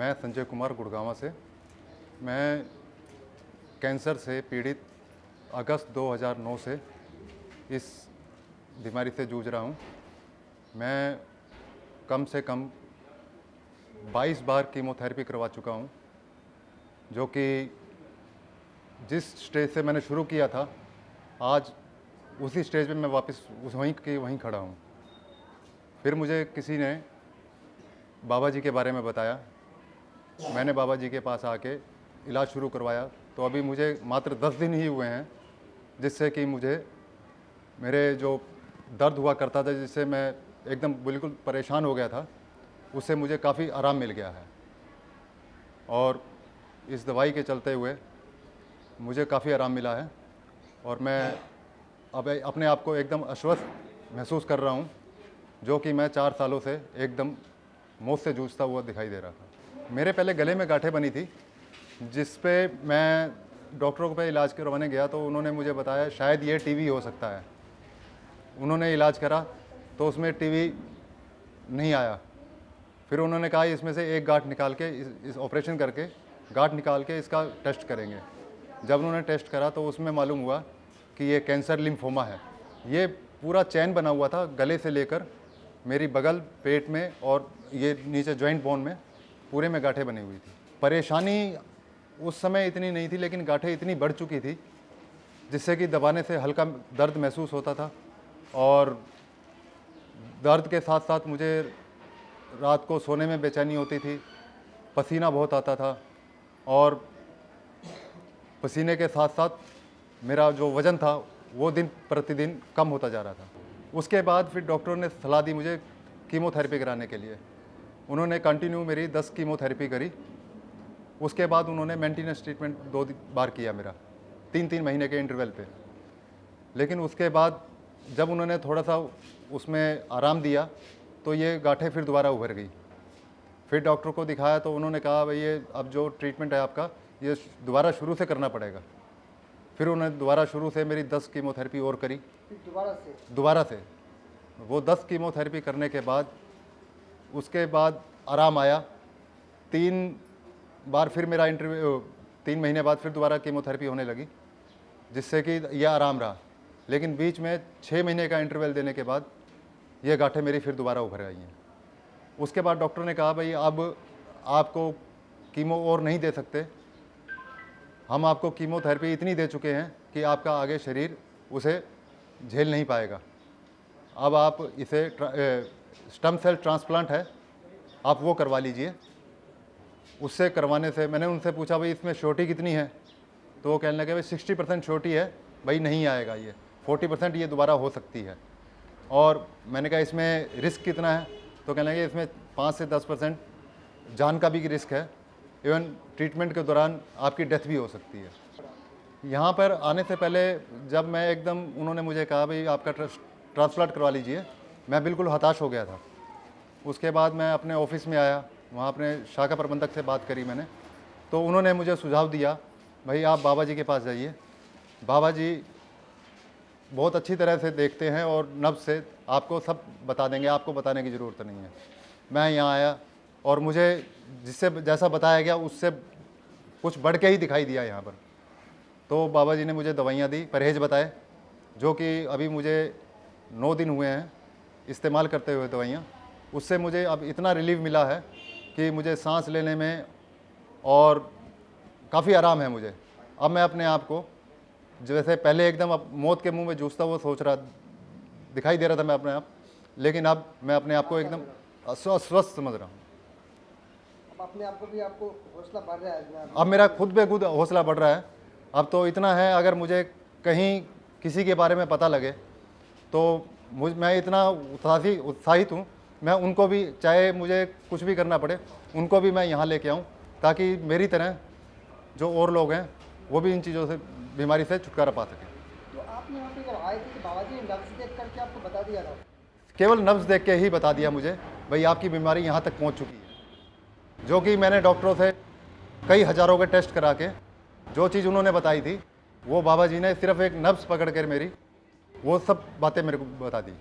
मैं संजय कुमार गुड़गांव से। मैं कैंसर से पीड़ित अगस्त 2009 से इस बीमारी से जूझ रहा हूँ। मैं कम से कम 22 बार कीमोथेरेपी करवा चुका हूँ, जो कि जिस स्टेज से मैंने शुरू किया था, आज उसी स्टेज पे मैं वापस वहीं खड़ा हूँ। फिर मुझे किसी ने बाबा जी के बारे में बताया। मैंने बाबा जी के पास आके इलाज शुरू करवाया, तो अभी मुझे मात्र 10 दिन ही हुए हैं, जिससे कि मुझे मेरे जो दर्द हुआ करता था, जिससे मैं एकदम बिल्कुल परेशान हो गया था, उससे मुझे काफ़ी आराम मिल गया है। और इस दवाई के चलते हुए मुझे काफ़ी आराम मिला है और मैं अब अपने आप को एकदम आश्वस्त महसूस कर रहा हूँ, जो कि मैं 4 सालों से एकदम मौत से जूझता हुआ दिखाई दे रहा था। मेरे पहले गले में गांठें बनी थी, जिस पे मैं डॉक्टरों पे इलाज करवाने गया तो उन्होंने मुझे बताया शायद ये टीबी हो सकता है। उन्होंने इलाज करा तो उसमें टीबी नहीं आया। फिर उन्होंने कहा इसमें से एक गांठ निकाल के इस ऑपरेशन करके गांठ निकाल के इसका टेस्ट करेंगे। जब उन्होंने टेस्ट करा तो उसमें मालूम हुआ कि ये कैंसर लिम्फोमा है। ये पूरा चैन बना हुआ था, गले से लेकर मेरी बगल, पेट में और ये नीचे जॉइंट बोन में पूरे में गांठें बनी हुई थी। परेशानी उस समय इतनी नहीं थी, लेकिन गांठें इतनी बढ़ चुकी थी जिससे कि दबाने से हल्का दर्द महसूस होता था और दर्द के साथ साथ मुझे रात को सोने में बेचैनी होती थी, पसीना बहुत आता था और पसीने के साथ साथ मेरा जो वज़न था वो दिन प्रतिदिन कम होता जा रहा था। उसके बाद फिर डॉक्टरों ने सलाह दी मुझे कीमोथेरेपी कराने के लिए। उन्होंने कंटिन्यू मेरी 10 कीमोथेरेपी करी। उसके बाद उन्होंने मेंटेनेंस ट्रीटमेंट 2 बार किया मेरा, 3-3 महीने के इंटरवल पे। लेकिन उसके बाद जब उन्होंने थोड़ा सा उसमें आराम दिया तो ये गांठें फिर दोबारा उभर गई। फिर डॉक्टर को दिखाया तो उन्होंने कहा भाई ये अब जो ट्रीटमेंट है आपका ये दोबारा शुरू से करना पड़ेगा। फिर उन्होंने दोबारा शुरू से मेरी 10 कीमोथेरेपी और करी। दोबारा से वो 10 कीमोथेरेपी करने के बाद उसके बाद आराम आया। 3 बार फिर मेरा 3 महीने बाद फिर दोबारा कीमोथेरेपी होने लगी, जिससे कि यह आराम रहा। लेकिन बीच में 6 महीने का इंटरवल देने के बाद ये गांठें मेरी फिर दोबारा उभर आई हैं। उसके बाद डॉक्टर ने कहा भाई अब आपको कीमो और नहीं दे सकते, हम आपको कीमोथेरेपी इतनी दे चुके हैं कि आपका आगे शरीर उसे झेल नहीं पाएगा। अब आप इसे स्टेम सेल ट्रांसप्लांट है, आप वो करवा लीजिए। उससे करवाने से मैंने उनसे पूछा भाई इसमें श्योरिटी कितनी है, तो वो कहने लगे भाई 60% श्योरिटी है, भाई नहीं आएगा ये, 40% ये दोबारा हो सकती है। और मैंने कहा इसमें रिस्क कितना है, तो कहने लगे इसमें 5 से 10% जान का भी रिस्क है, इवन ट्रीटमेंट के दौरान आपकी डेथ भी हो सकती है। यहाँ पर आने से पहले जब मैं एकदम उन्होंने मुझे कहा भाई आपका ट्रांसप्लांट करवा लीजिए, मैं बिल्कुल हताश हो गया था। उसके बाद मैं अपने ऑफिस में आया, वहाँ अपने शाखा प्रबंधक से बात करी मैंने, तो उन्होंने मुझे सुझाव दिया भाई आप बाबा जी के पास जाइए, बाबा जी बहुत अच्छी तरह से देखते हैं और नब्ज से आपको सब बता देंगे, आपको बताने की ज़रूरत नहीं है। मैं यहाँ आया और मुझे जिससे जैसा बताया गया उससे कुछ बढ़ के ही दिखाई दिया यहाँ पर। तो बाबा जी ने मुझे दवाइयाँ दी, परहेज़ बताए, जो कि अभी मुझे 9 दिन हुए हैं इस्तेमाल करते हुए दवाइयाँ। उससे मुझे अब इतना रिलीफ मिला है कि मुझे सांस लेने में और काफ़ी आराम है मुझे। अब मैं अपने आप को जैसे पहले एकदम अब मौत के मुंह में जूझता हुआ दिखाई दे रहा था मैं अपने आप, लेकिन अब मैं अपने आप को एकदम स्वस्थ समझ रहा हूँ। अपने आप को भी आपको हौसला बढ़ रहा है? अब मेरा खुद पे खुद हौसला बढ़ रहा है। अब तो इतना है, अगर मुझे कहीं किसी के बारे में पता लगे तो मैं इतना उत्साहित हूँ, मैं उनको भी, चाहे मुझे कुछ भी करना पड़े, उनको भी मैं यहाँ लेके आऊँ, ताकि मेरी तरह जो और लोग हैं वो भी इन चीज़ों से, बीमारी से छुटकारा पा सकें। तो आपने यहाँ पे जब आए थे तो बाबा जी ने नब्ज देख करके आपको बता दिया था? केवल नब्ज देख के ही बता दिया मुझे भाई आपकी बीमारी यहाँ तक पहुँच चुकी है, जो कि मैंने डॉक्टरों से कई हज़ारों के टेस्ट करा के जो चीज़ उन्होंने बताई थी वो बाबा जी ने सिर्फ एक नब्ज पकड़ कर मेरी वो सब बातें मेरे को बता दी।